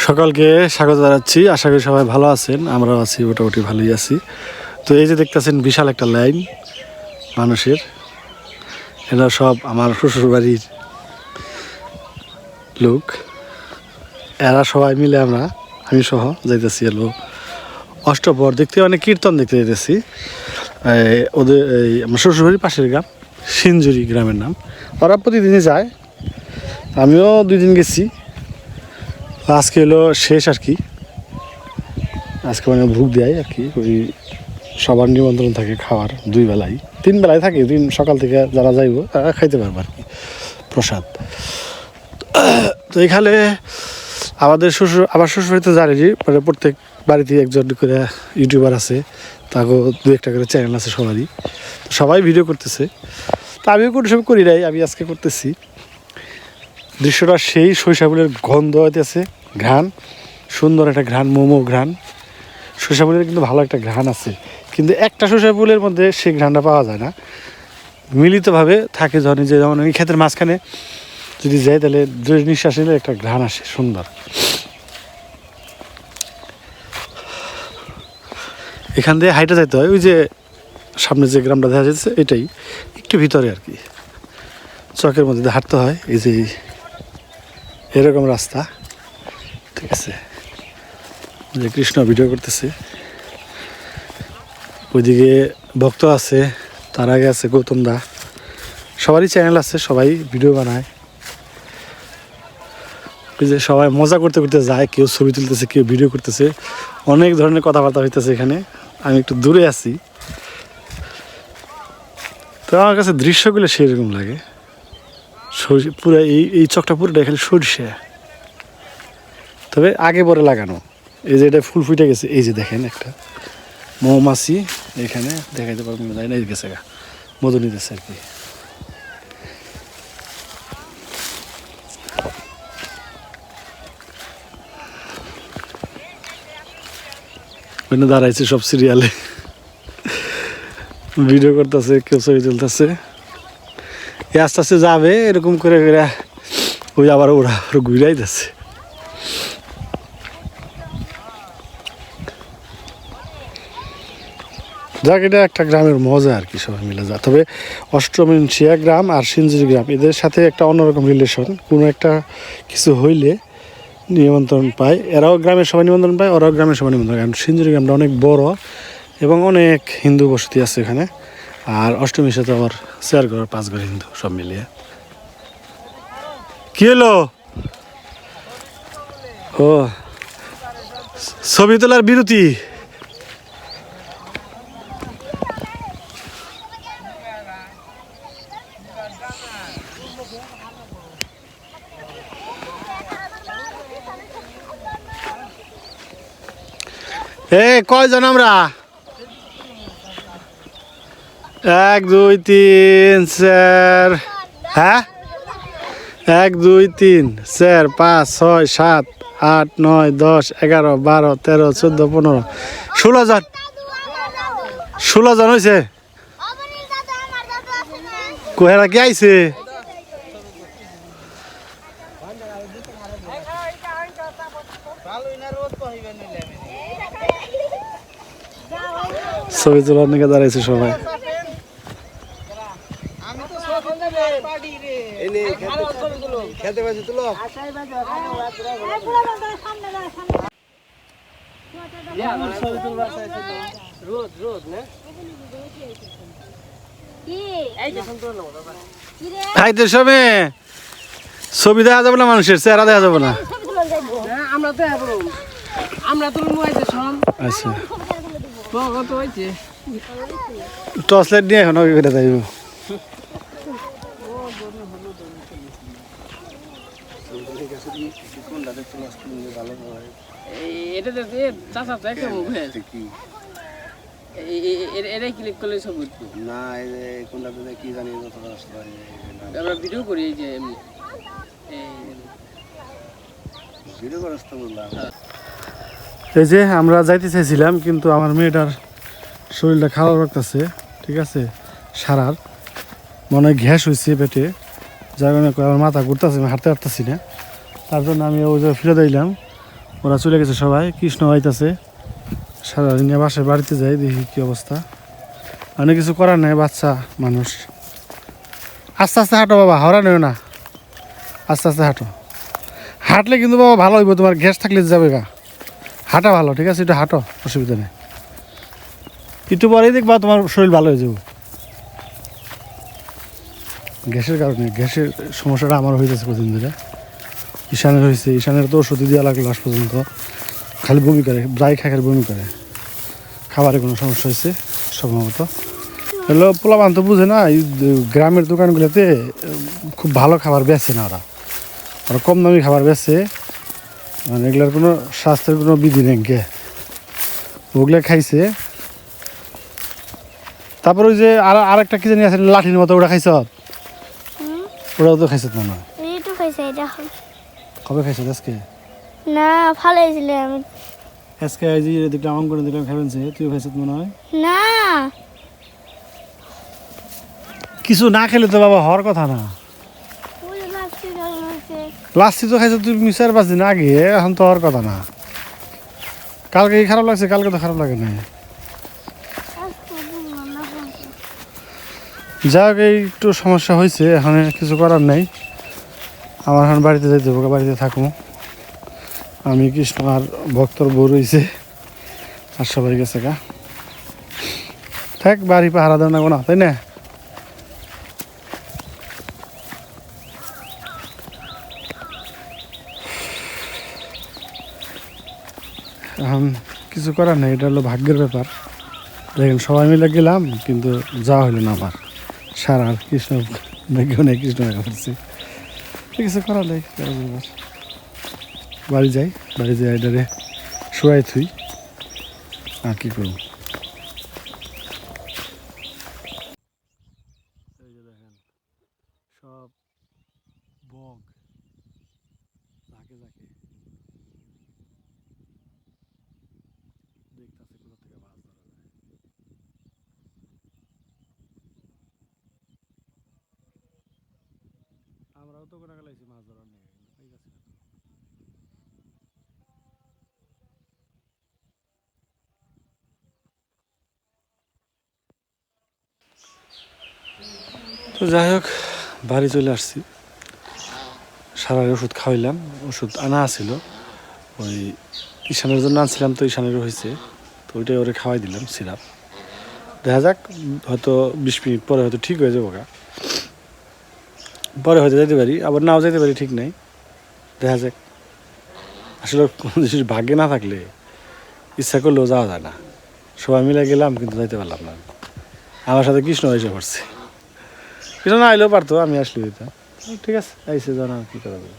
সকালকে স্বাগত জানাচ্ছি। আশা করি সবাই ভালো আছেন, আমরাও আছি, মোটামুটি ভালোই আছি। তো এই যে দেখতেছেন বিশাল একটা লাইন মানুষের, এরা সব আমার শ্বশুরবাড়ির লোক। এরা সবাই মিলে আমি সহ যাইতেছি এলো অষ্টপ্রহর দেখতে, অনেক কীর্তন দেখতে যেতেছি। ওদের এই আমার শ্বশুরবাড়ির পাশের গ্রাম সিঞ্জুরি গ্রামের নাম। ওরা প্রতিদিনই যায়, আমিও 2 দিন গেছি। আজকে হলো শেষ আর কি, আজকে মানে ভোগ দেয় আর কি। ওই সবার নিমন্ত্রণ থাকে খাওয়ার, 2 বেলায় 3 বেলায় থাকে। দিন সকাল থেকে যারা যাইব তারা খাইতে পারবে আর কি, প্রসাদ। তো এখানে আমার শ্বশুরবাড়িতে জানি মানে প্রত্যেক বাড়িতে একজন করে ইউটিউবার আছে, তাকেও 2-1টা করে চ্যানেল আছে সবারই। তো সবাই ভিডিও করতেছে, তো আমিও কোনো সময় করি নাই, আমি আজকে করতেছি। দৃশ্যটা সেই সরিষাফুলের গন্ধ হইতেছে, ঘ্রাণ, সুন্দর একটা ঘ্রাণ, মোমো ঘ্রাণ। সরিষাফুলের কিন্তু ভালো একটা ঘ্রাণ আছে, কিন্তু একটা সরিষাফুলের মধ্যে সেই ঘ্রাণটা পাওয়া যায় না, মিলিতভাবে থাকে। যেমন এই ক্ষেতের মাঝখানে যদি যাই তাহলে 2 নিঃশ্বাস নিলে একটা ঘ্রাণ আসে সুন্দর। এখান দিয়ে হাইটে যাইতে হয়, ওই যে সামনে যে গ্রামটা দেখা যাচ্ছে এটাই একটু ভিতরে আর কি, চকের মধ্যে দিয়ে হাঁটতে হয়। এই যে এরকম রাস্তা, ঠিক আছে। যে কৃষ্ণ ভিডিও করতেছে, ওইদিকে ভক্ত আছে, তার আগে আছে গৌতম দা, সবারই চ্যানেল আছে, সবাই ভিডিও বানায়। ওই যে সবাই মজা করতে করতে যায়, কেউ ছবি তুলতেছে, কেউ ভিডিও করতেছে, অনেক ধরনের কথাবার্তা হইতেছে এখানে। আমি একটু দূরে আছি, তো আমার কাছে দৃশ্যগুলো সেরকম লাগে। পুরো এই চকটা পুরোটা এখানে সরিষা, তবে আগে পরে লাগানো। এই যে এটা ফুল ফুটে গেছে, এই যে দেখেন একটা মৌমাছি এখানে দেখাইতে পারবো না, এই গেছে মধু নিতেছে আর কি। দাঁড়াইছে সব সিরিয়ালে ভিডিও করতেছে, কেউ ছবি তুলতেছে। আস্তে আস্তে যাবে এরকম করে, ওই আবার ওরা ঘুরাই যাচ্ছে। যাক, এটা একটা গ্রামের মজা আর কি, সবাই মিলে যা। তবে অষ্টমীনশিয়া গ্রাম আর সিঞ্জুরি গ্রাম, এদের সাথে একটা অন্যরকম রিলেশন। কোনো একটা কিছু হইলে নিমন্ত্রণ পায়, এরাও গ্রামের সবাই নিমন্ত্রণ পায়, ওরাও গ্রামের সবাই নিমন্ত্রণ। কারণ সিঞ্জুরি গ্রামটা অনেক বড় এবং অনেক হিন্দু বসতি আছে এখানে। আর অষ্টমীর সাথে আবার 4 ঘর 5 ঘর হিন্দু সব মিলিয়ে। কি হলো? ও, ছবি তোলার বিরতি। কয়জন আমরা? 1 2 3 4, হ্যাঁ 1 2 3 4 5 6 7 8 9 10 11 12 13 14 15 16 জন। 16 জন হয়েছে। কোহেরা কি আইছে? ছবি তোলার নাকি দাঁড়াইছে সবাই। খাইতে সময় ছবি দেখা যাবে না, মানুষের চেহারা দেখা যাবে না। আচ্ছা, টর্চ লাইট নিয়ে এখন ওই করে যাইব। ক্লিক করলে সব না, কোনটা কি জানি আমরা ভিডিও করি, এই যে ভিডিও করাস তো বললাম। এই যে আমরা যাইতে চাইছিলাম, কিন্তু আমার মেয়েটার শরীরটা খারাপ লাগতেছে, ঠিক আছে, সারার মনে হয় গ্যাস হয়েছে পেটে, যার কারণে আমার মাথা ঘুরতেছে, আমি হাঁটতে পারতেছি না। তার জন্য আমি ওই জায়গায় ফিরে দিলাম। ওরা চলে গেছে সবাই, কৃষ্ণ আইতাছে। সারাদিন বাসায় বাড়িতে যাই, দেখি কি অবস্থা। অনেক কিছু করার নেই, বাচ্চা মানুষ। আস্তে আস্তে হাঁটো বাবা, হরা নেও না, আস্তে আস্তে হাঁটো। হাঁটলে কিন্তু বাবা ভালো হইব, তোমার গ্যাস থাকলে যাবে গা। হাঁটা ভালো, ঠিক আছে, একটু হাঁটো, অসুবিধা নেই। একটু পরেই দেখবা তোমার শরীর ভালো হয়ে যাবো। গ্যাসের কারণে, গ্যাসের সমস্যাটা আমার হয়ে যাচ্ছে কদিন ধরে। ঈশানের হয়েছে, ঈশানের তো ওষুধ দেওয়া লাগলো লাস্ট পর্যন্ত। খালি বমি করে, ড্রাই খাই বমি করে। খাবারে কোনো সমস্যা হয়েছে সম্ভবত। হলো পোলাপান তো বুঝে না, এই গ্রামের দোকানগুলোতে খুব ভালো খাবার বেচে না ওরা, ওরা কম দামি খাবার বেচে। মানে এগুলোর কোনো স্বাস্থ্যের কোনো বিধি নেই কে, ওগুলো খাইছে। তারপর ওই যে আরেকটা কি জানি আছে লাঠির মতো, ওটা খাইছ? ওটাও তো খাইছ মনে হয়। কবে খাইছ আজকে? না ফালাইছিল আমি। আজকে এই যে দেখলাম আমন করে দেখলাম খাবেন, তুইও খাইছ মনে হয়। না কিছু না খেলে তো বাবা হওয়ার কথা না। লাস্টি তো খাইছো তুই 4-5 দিন আগে, এখন তো হওয়ার কথা না। কালকে খারাপ লাগছে, কালকে তো খারাপ লাগে না। যাক, এই একটু সমস্যা হয়েছে, এখন কিছু করার নেই। আমার এখন বাড়িতে যাইতে হবে, বাড়িতে থাকবো আমি, কৃষ্ণ আর ভক্তর বউ রয়েছে, আর সবাই গেছে গা। থাক, বাড়ি পাহারা দেওয়া না, তাই না? এখন কিছু করার নেই, এটা হলো ভাগ্যের ব্যাপার। দেখেন সবাই মিলে গেলাম, কিন্তু যাওয়া হইলো না আমার। সারা আর কৃষ্ণ ভাগ্য নেই, কৃষ্ণ দেখা করছি, কিছু করার নেই। বাড়ি যাই, বাড়ি যাই, এটারে শোয়াই থুই, আর কি করব। দেখেন সব বগ ঝাঁকে ঝাঁকে দেখতেছে কোথা থেকে মাছ ধরা যায়। আমরাও তো করে গেলাইছি মাছ ধরার নিয়ে, ঠিক আছে। তো যাই হোক, বাড়ি চলে আসছি। সারার ওষুধ খাওয়াইলাম, ওষুধ আনা ছিল, ওই ঈশানের জন্য আনছিলাম, তো ঈশানেরও হয়েছে, তো ওইটাই ওরে খাওয়াই দিলাম সিরাপ। দেখা যাক, হয়তো 20 মিনিট পরে হয়তো ঠিক হয়ে যাবো গা। পরে হয়তো যেতে পারি, আবার নাও যেতে পারি, ঠিক নাই, দেখা যাক। আসলে কোনো জিনিস ভাগ্যে না থাকলে ইচ্ছা করলেও যাওয়া যায় না। সবাই মিলে গেলাম, কিন্তু যাইতে পারলাম না। আমার সাথে কৃষ্ণ এসে পড়ছে, কৃষ্ণ না আইলেও পারতো, আমি আসলে দিতাম। ঠিক আছে, আইসে জানা কি করা যাবে।